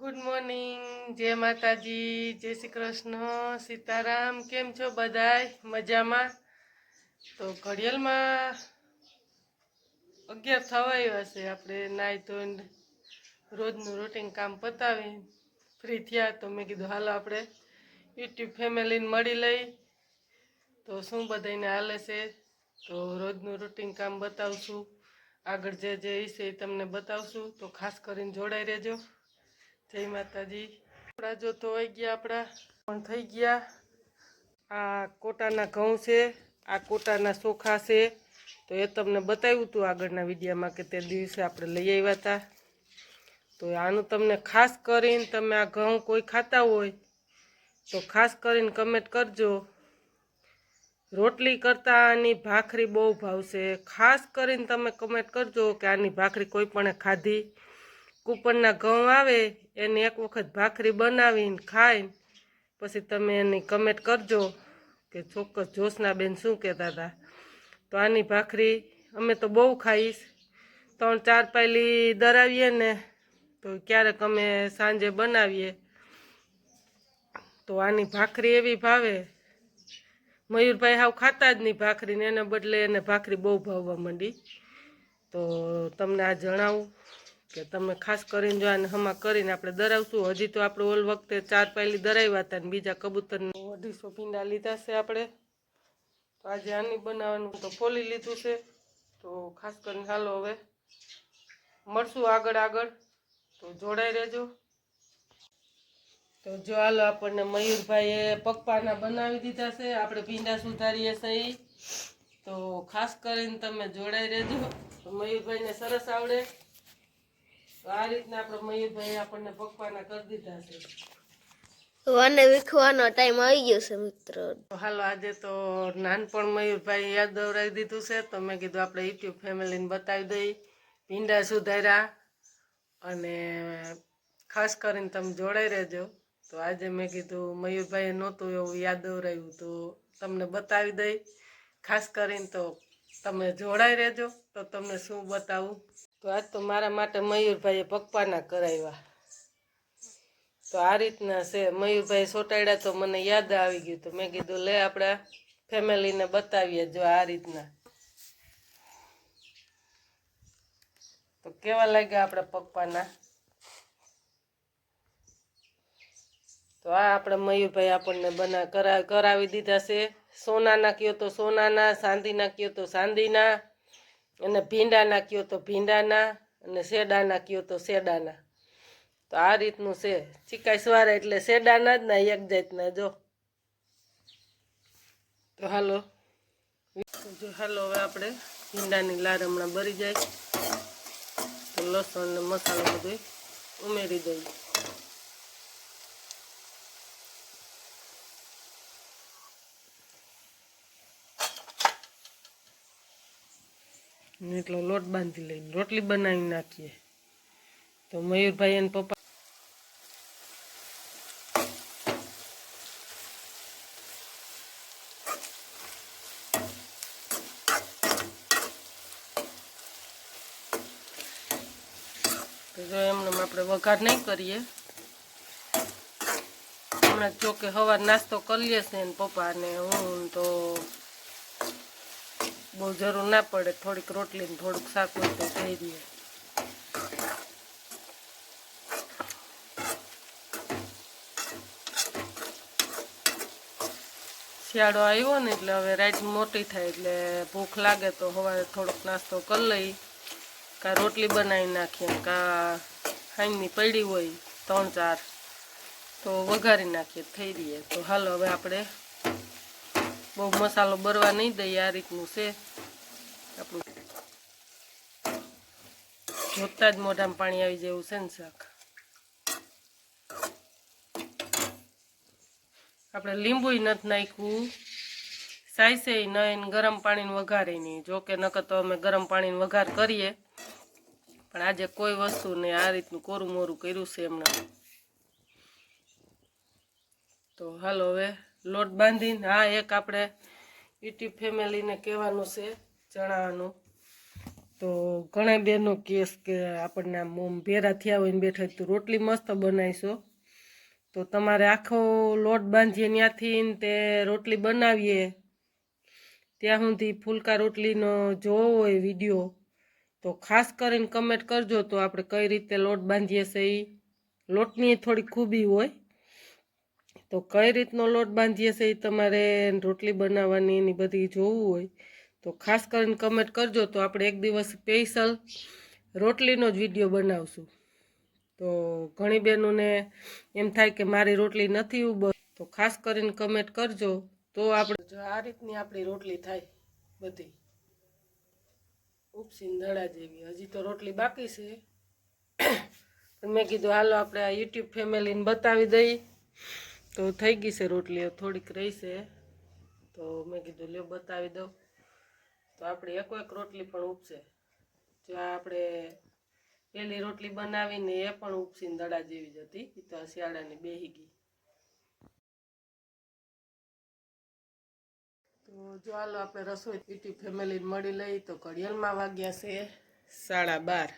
Good morning, જય માતાજી, જય શ્રી કૃષ્ણ, સીતારામ. કેમ છો બધાય? મજામાં? તો ઘડિયાળમાં 11 થવા આવ્યા છે. આપણે નાહી ધોઈને રોજનું રૂટીન કામ પતાવી ફ્રી થયા તો મેં કીધું હાલો આપણે યુટ્યુબ ફેમિલીને મળી લઈ તો શું બધાને હાલે છે. તો રોજનું રૂટીન કામ બતાવશું, આગળ જે જે છે એ તમને બતાવશું. તો ખાસ કરીને જોડાઈ રહેજો. જય માતાજી. આપણા જો ધોવાઈ ગયા, આપણા પણ થઈ ગયા. આ કોટાના ઘઉં છે, આ કોટાના ચોખા છે. તો એ તમને બતાવ્યું હતું આગળના વિડીયોમાં કે તે દિવસે આપણે લઈ આવ્યા હતા. તો આનું તમને ખાસ કરીને તમે આ ઘઉં કોઈ ખાતા હોય તો ખાસ કરીને કમેન્ટ કરજો. રોટલી કરતાં આની ભાખરી બહુ ભાવશે. ખાસ કરીને તમે કમેન્ટ કરજો કે આની ભાખરી કોઈ પણ ખાધી. કુપનના ઘઉં આવે એની એક વખત ભાખરી બનાવીને ખાઈને પછી તમે એની કમેન્ટ કરજો કે ચોક્કસ જ્યોત્સનાબેન શું કહેતા હતા. તો આની ભાખરી અમે તો બહુ ખાઈશ. 3-4 પાયલી દરાવીએ ને તો ક્યારેક અમે સાંજે બનાવીએ. તો આની ભાખરી એવી ભાવે. મયુરભાઈ હાવ ખાતા જ નહીં ભાખરીને, એને બદલે એને ભાખરી બહુ ભાવવા માંડી. તો તમને આ જણાવું કે તમે ખાસ કરીને જો આને હમા કરીને આપણે દરાવશું. હજી તો આપણે ઓલ વખતે 4 પાયલી દરાવ્યા હતા ને બીજા કબૂતરને 250 ભીંડા લીધા છે આપણે. તો આજે આની બનાવવાનું તો ફોલી લીધું છે. તો ખાસ કરીને હાલો હવે મળશું આગળ. તો જોડાઈ રહેજો. તો જો હાલો આપણને મયુરભાઈએ પપ્પાના બનાવી દીધા છે. આપણે ભીંડા સુધારીએ છીએ. તો ખાસ કરીને તમે જોડાઈ રહેજો. તો મયુરભાઈને સરસ આવડે. તો આ રીતના આપણે મયુરભાઈ આપણને પપ્પાના કરી દીધા છે. વાને વિખવાનો ટાઈમ આવી ગયો છે મિત્રો. હાલો આજે તો નાનપણ મયુરભાઈ યાદ દવરાવી દીધું છે. તો મેં કીધું આપણે યુટ્યુબ ફેમિલીને બતાવી દઈ ભીંડા સુધાર્યા. અને ખાસ કરીને તમે જોડાઈ રહેજો. તો આજે મેં કીધું મયુરભાઈએ નહોતું એવું યાદ દવરાવ્યું તો તમને બતાવી દઈ. ખાસ કરીને તો તમે જોડાઈ રહેજો. તો તમને શું બતાવું. તો આજ તો મારા માટે મયુરભાઈએ પપ્પાના કરાવ્યા. તો આ રીતના છે. મયુરભાઈ સોટાડ્યા તો મને યાદ આવી ગયું. તો મેં કીધું લે આપણા ફેમિલીને બતાવીએ. જો આ રીતના તો કેવા લાગ્યા આપણા પપ્પાના. તો આ આપણે મયુરભાઈ આપણને કરાવી દીધા છે. સોનાના કયો તો સોનાના, ચાંદીના કયો તો ચાંદીના, અને ભીંડાના કયો તો ભીંડાના, અને શેડાના કયો તો શેડાના. તો આ રીતનું છે. ચીકાઈસવાળા એટલે શેડાના જ ના એક જાતના. જો તો હાલો હવે આપણે ભીંડાની લાર હમણાં બળી જાય તો લસણ ને મસાલો બધો ઉમેરી દઈએ. એટલો લોટ બાંધી લઈને રોટલી બનાવી નાખીએ. તો મયુરભાઈ અને પપ્પા તો જો એમને આપણે વઘાર નહીં કરીએ. હમણાં જો કે સવાર નાસ્તો કરીએ છે ને પપ્પા ને હું, તો બહુ જરૂર ના પડે. થોડીક રોટલી ને થોડુંક શાક હોય તો થઈ રહીએ. શિયાળો આવ્યો ને એટલે હવે રાઈટ મોટી થાય એટલે ભૂખ લાગે તો સવારે થોડોક નાસ્તો કરી લઈ. કાં રોટલી બનાવી નાખીએ, કાં હાઈની પડી હોય 3-4 તો વઘારી નાખીએ, થઈ રહીએ. તો હાલો હવે આપણે બહુ મસાલો બરવા નહીં દઈએ. આ રીતનું છે આપણું. જોતા જ મોઢામાં પાણી આવી જેવું છે ને શાક. આપણે લીંબુ નથી નાખ્યું, સાઈસે નહીં, ગરમ પાણીને વઘારે નહીં. જો કે નકર તો અમે ગરમ પાણીને વઘાર કરીએ, પણ આજે કોઈ વસ્તુ નહીં. આ રીતનું કોરું મોરું કર્યું છે હમણાં. તો હાલો હવે લોટ બાંધીને એક આપણે યુટ્યુબ ફેમિલીને કહેવાનું છે જણાવવાનું તો ઘણા બહેનો કેસ કે આપણને આમ મોમ ભેરા થયા હોય ને બેઠા હોય તો રોટલી મસ્ત બનાવીશો. તો તમારે આખો લોટ બાંધીએ ત્યાંથી ને તે રોટલી બનાવીએ ત્યાં સુધી ફૂલકા રોટલીનો જોવો હોય વિડીયો તો ખાસ કરીને કમેન્ટ કરજો તો આપણે કઈ રીતે લોટ બાંધીએ છીએ. લોટની થોડી ખૂબી હોય તો કઈ રીતનો લોટ બાંધીએ છીએ તમારે રોટલી બનાવવાની એની બધી જોવું હોય તો ખાસ કરીને કમેન્ટ કરજો તો આપણે એક દિવસ સ્પેશિયલ રોટલીનો જ વિડીયો બનાવશું. તો ઘણી બહેનોને એમ થાય કે મારી રોટલી નથી તો ખાસ કરીને કમેન્ટ કરજો તો આપણે જો આ રીતની આપણી રોટલી થાય બધી ઉપસીને દડા જેવી. હજી તો રોટલી બાકી છે પણ મેં કીધું હાલો આપણે આ યુટ્યુબ ફેમિલીને બતાવી દઈએ. તો થઈ ગઈ છે રોટલી, થોડીક રહી છે તો મેં કીધું લ્યો બતાવી દઉં. તો આપણી એક રોટલી પણ ઉપસે. જો આપણે પહેલી રોટલી બનાવીને એ પણ ઉપસીને દડા જેવી જ હતી, એ તો શિયાળાની બેહી ગઈ. તો જો હાલો આપણે રસોઈ યુટ્યુબ ફેમિલીને મળી લઈ. તો ઘડિયાળમાં વાગ્યા છે 12:30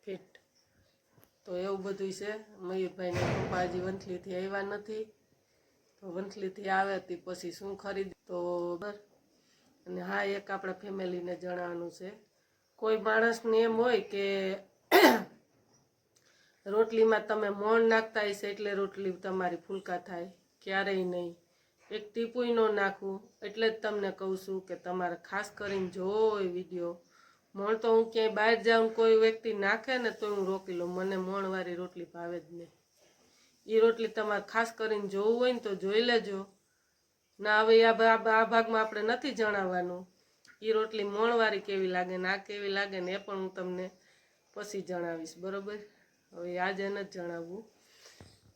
ફીટ. તો એવું બધું છે. મયુરભાઈને પપ્પા હજી વંથલીથી આવ્યા નથી તો વંથલીથી આવે તે પછી શું ખરીદી તો અને હા એક આપણા ફેમિલીને જણાવવાનું છે. કોઈ માણસને એમ હોય કે રોટલીમાં તમે મોણ નાખતા હશે એટલે રોટલી તમારી ફૂલકા થાય, ક્યારેય નહીં. એક ટીપુય ન નાખવું એટલે જ તમને કહું છું કે તમારે ખાસ કરીને જોવો હોય વિડીયો. મોણ તો હું ક્યાંય બહાર જાઉં કોઈ વ્યક્તિ નાખે ને તો હું રોકી લઉં, મને મોણવાળી રોટલી ભાવે જ નહીં. એ રોટલી તમારે ખાસ કરીને જોવું હોય ને તો જોઈ લેજો. ના હવે આ ભાગમાં આપણે નથી જણાવવાનું એ રોટલી મોણવાળી કેવી લાગે ને આ કેવી લાગે ને એ પણ હું તમને પછી જણાવીશ, બરાબર. હવે આજે નથી જણાવવું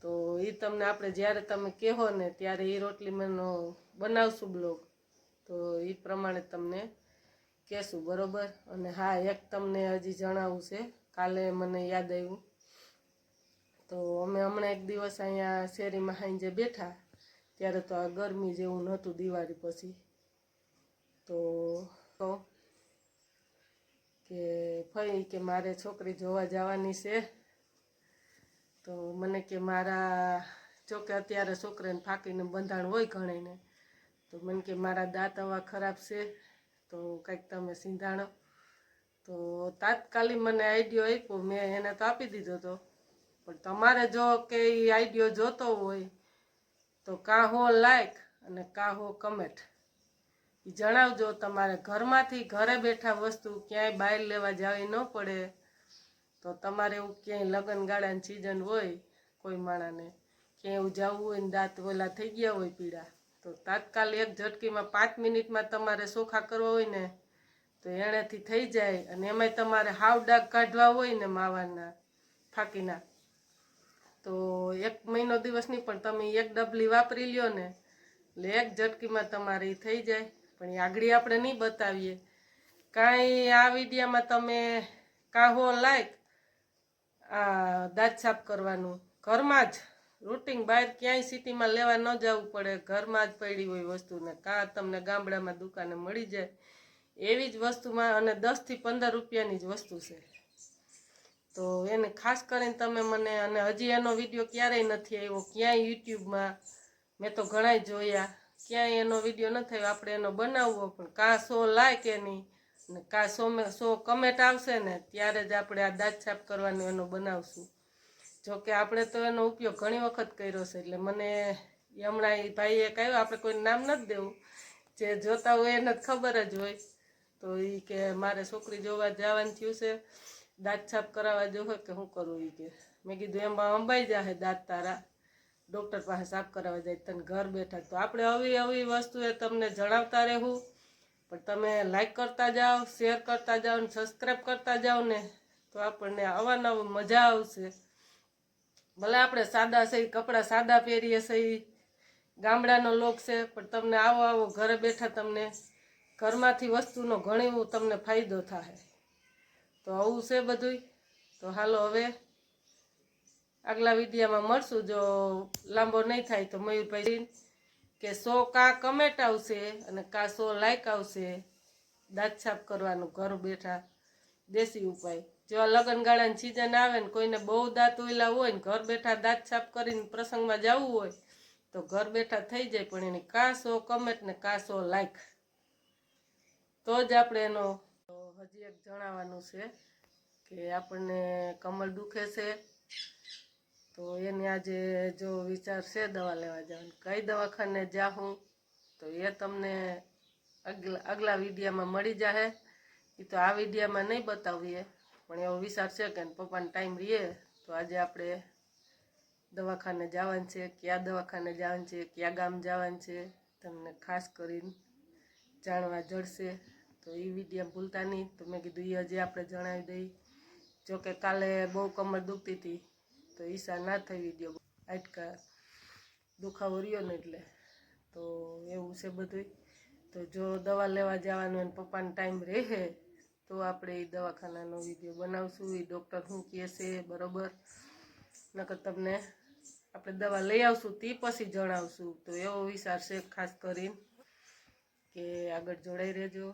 તો એ તમને આપણે જ્યારે તમે કહો ને ત્યારે એ રોટલી મને બનાવશું બ્લોગ તો એ પ્રમાણે તમને કહેશું, બરાબર. અને હા એક તમને હજી જણાવવું છે, કાલે મને યાદ આવ્યું. તો અમે હમણાં એક દિવસ અહીંયા શેરીમાં સાંજે બેઠા ત્યારે તો આ ગરમી જેવું નહોતું દિવાળી પછી. તો કે ફઈ કે મારે છોકરી જોવા જવાની છે તો મને કે મારા જોકે અત્યારે છોકરાને ફાંકીને બંધાણ હોય ઘણીને તો મને કે મારા દાંત હવા ખરાબ છે તો કંઈક તમે સીંધાણો. તો તાત્કાલિક મને આઈડિયો આપ્યો, મેં એને તો આપી દીધો હતો. પણ તમારે જો કે એ આઈડિયો જોતો હોય તો કાં હો લાઈક અને કાં હો કમેન્ટ એ જણાવજો. તમારે ઘરમાંથી ઘરે બેઠા વસ્તુ ક્યાંય બહાર લેવા જવી ન પડે. તો તમારે એવું ક્યાંય લગ્ન ગાળાની સિઝન હોય કોઈ માણાને ક્યાંય એવું જવું હોય ને દાંત ઓલા થઈ ગયા હોય પીડા તો તાત્કાલિક એક ઝટકીમાં 5 મિનિટમાં તમારે ચોખા કરવા હોય ને તો એણેથી થઈ જાય. અને એમાંય તમારે હાવ ડાઘ કાઢવા હોય ને માવાના ફાંકીના તો 1 મહિનો દિવસ નહીં પણ તમે એક ડબલી વાપરી લ્યો ને એટલે એક ઝટકીમાં તમારે એ થઈ જાય. પણ એ આગળ આપણે નહીં બતાવીએ કાંઈ. આ વિડીયામાં તમે કાં હો લાઈક આ દાંત સાફ કરવાનું ઘરમાં જ રૂટિન, બહાર ક્યાંય સિટીમાં લેવા ન જવું પડે, ઘરમાં જ પડી હોય વસ્તુને કાં તમને ગામડામાં દુકાને મળી જાય એવી જ વસ્તુમાં અને 10 થી 15 રૂપિયાની જ વસ્તુ છે. તો એને ખાસ કરીને તમે મને, અને હજી એનો વિડીયો ક્યારેય નથી આવ્યો ક્યાંય યુટ્યુબમાં, મેં તો ઘણાય જોયા ક્યાંય એનો વિડીયો નથી આવ્યો. આપણે એનો બનાવવો પણ કાં 100 લાઈક એની ને કાં 100 કમેન્ટ આવશે ને ત્યારે જ આપણે આ દાંત સાફ કરવાનું એનો બનાવશું. જોકે આપણે તો એનો ઉપયોગ ઘણી વખત કર્યો છે એટલે મને હમણાં એ ભાઈ એક આવ્યો, આપણે કોઈ નામ નથી દેવું, જે જોતા હોય એને જ ખબર જ હોય. તો એ કે મારે છોકરી જોવા જવાનું થયું છે, દાંત સાફ કરાવવા જો કે શું કરું એ કે. મેં કીધું એમાં અંબાઈ જાય દાંત તારા, ડૉક્ટર પાસે સાફ કરાવવા જાય તને ઘર બેઠા. તો આપણે આવી વસ્તુ એ તમને જણાવતા રહેવું. પણ તમે લાઈક કરતા જાઓ, શેર કરતા જાઓ ને સબસ્ક્રાઈબ કરતા જાઓ ને તો આપણને અવાનવા મજા આવશે. ભલે આપણે સાદા છે, કપડાં સાદા પહેરીએ છીએ, ગામડાનો લોક છે, પણ તમને આવો ઘરે બેઠા તમને ઘરમાંથી વસ્તુનો ઘણો તમને ફાયદો થાય. તો આવું છે બધું. તો હાલો હવે આગલા વિડીયામાં મળશું. જો લાંબો નહીં થાય તો મયુરભાઈ કે 100 કાં કમેન્ટ આવશે અને કાં 100 લાઈક આવશે દાંત સાફ કરવાનું ઘર બેઠા દેશી ઉપાય. જો લગ્ન ગાળાની સિઝન આવે ને કોઈને બહુ દાંત ઓયલા હોય ને ઘર બેઠા દાંત સાફ કરીને પ્રસંગમાં જવું હોય તો ઘર બેઠા થઈ જાય, પણ એની કાસો કમેન્ટ ને કાસો લાઈક તો જ આપણે એનો. હજી એક જણાવવાનું છે કે આપણને કમર દુખે છે તો એની આજે જો વિચાર છે દવા લેવા જવાનું, કઈ દવાખાને જાઉં તો એ તમને આગલા વિડીયામાં મળી જશે. એ તો આ વિડીયામાં નહીં બતાવીએ, પણ એવો વિચાર છે કે પપ્પાને ટાઈમ રહીએ તો આજે આપણે દવાખાને જવાનું છે. કયા દવાખાને જવાનું છે, કયા ગામ જવાનું છે, તમને ખાસ કરીને જાણવા જડશે. તો એ વિડીયો ભૂલતા નહીં. તો મેં કીધું એ હજી આપણે જણાવી દઈ. જોકે કાલે બહુ કમર દુખતી હતી તો ઈચ્છા ના થઈ વિડીયો આટકા દુખાવો રહ્યો ને એટલે. તો એવું છે બધું. તો જો દવા લેવા જવાનું હોય પપ્પાને ટાઈમ રહે તો આપણે એ દવાખાનાનો વિડીયો બનાવશું. એ ડૉક્ટર શું કહે છે બરાબર, નકર તમને આપણે દવા લઈ આવશું તે પછી જણાવશું. તો એવો વિચાર છે ખાસ કરીને કે આગળ જોડાઈ રહેજો.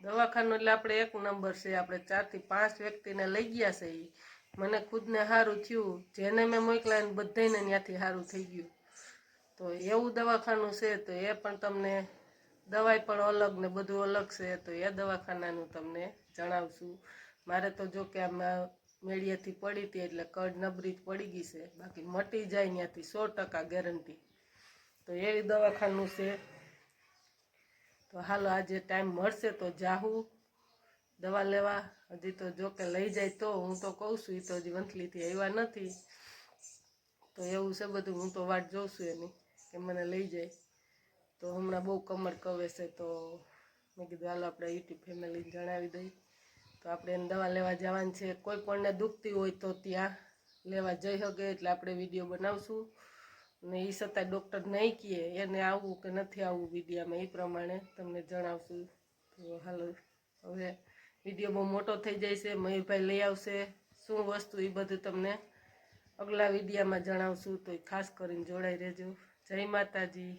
દવાખાનું એટલે આપણે એક નંબર છે. આપણે 4 થી 5 વ્યક્તિને લઈ ગયા છે. મને ખુદને સારું થયું, જેને મેં મોકલ્યા ને બધાને ત્યાંથી સારું થઈ ગયું. તો એવું દવાખાનું છે. તો એ પણ તમને દવાઈ પણ અલગ ને બધું અલગ છે. તો એ દવાખાનાનું તમને જણાવશું. મારે તો જો કે આમાં મેળિયાથી પડી હતી એટલે કડ નબળી પડી ગઈ છે, બાકી મટી જાય ત્યાંથી 100% ગેરંટી. તો એવી દવાખાનું છે. તો હાલો આજે ટાઈમ મળશે તો જાહું દવા લેવા. હજી તો જો કે લઈ જાય તો હું તો કહું છું, એ તો હજી વંથલીથી આવ્યા નથી. તો એવું છે બધું. હું તો વાટ જોઉં છું એની કે મને લઈ જાય. તો હમણાં બહુ કમર કવે છે તો મેં કીધું હાલો આપણે યુટ્યુબ ફેમિલીને જણાવી દઈ. તો આપણે એને દવા લેવા જવાનું છે. કોઈ પણને દુખતી હોય તો ત્યાં લેવા જઈ શકે એટલે આપણે વિડીયો બનાવશું. ને એ છતાંય ડૉક્ટર નહીં કહે એને આવવું કે નથી આવવું વિડીયામાં, એ પ્રમાણે તમને જણાવશું. તો હાલો હવે વિડીયો બહુ મોટો થઈ જાય છે. મયુરભાઈ લઈ આવશે શું વસ્તુ એ બધું તમને આગલા વિડીયામાં જણાવશું. તો ખાસ કરીને જોડાઈ રહેજો. જય માતાજી.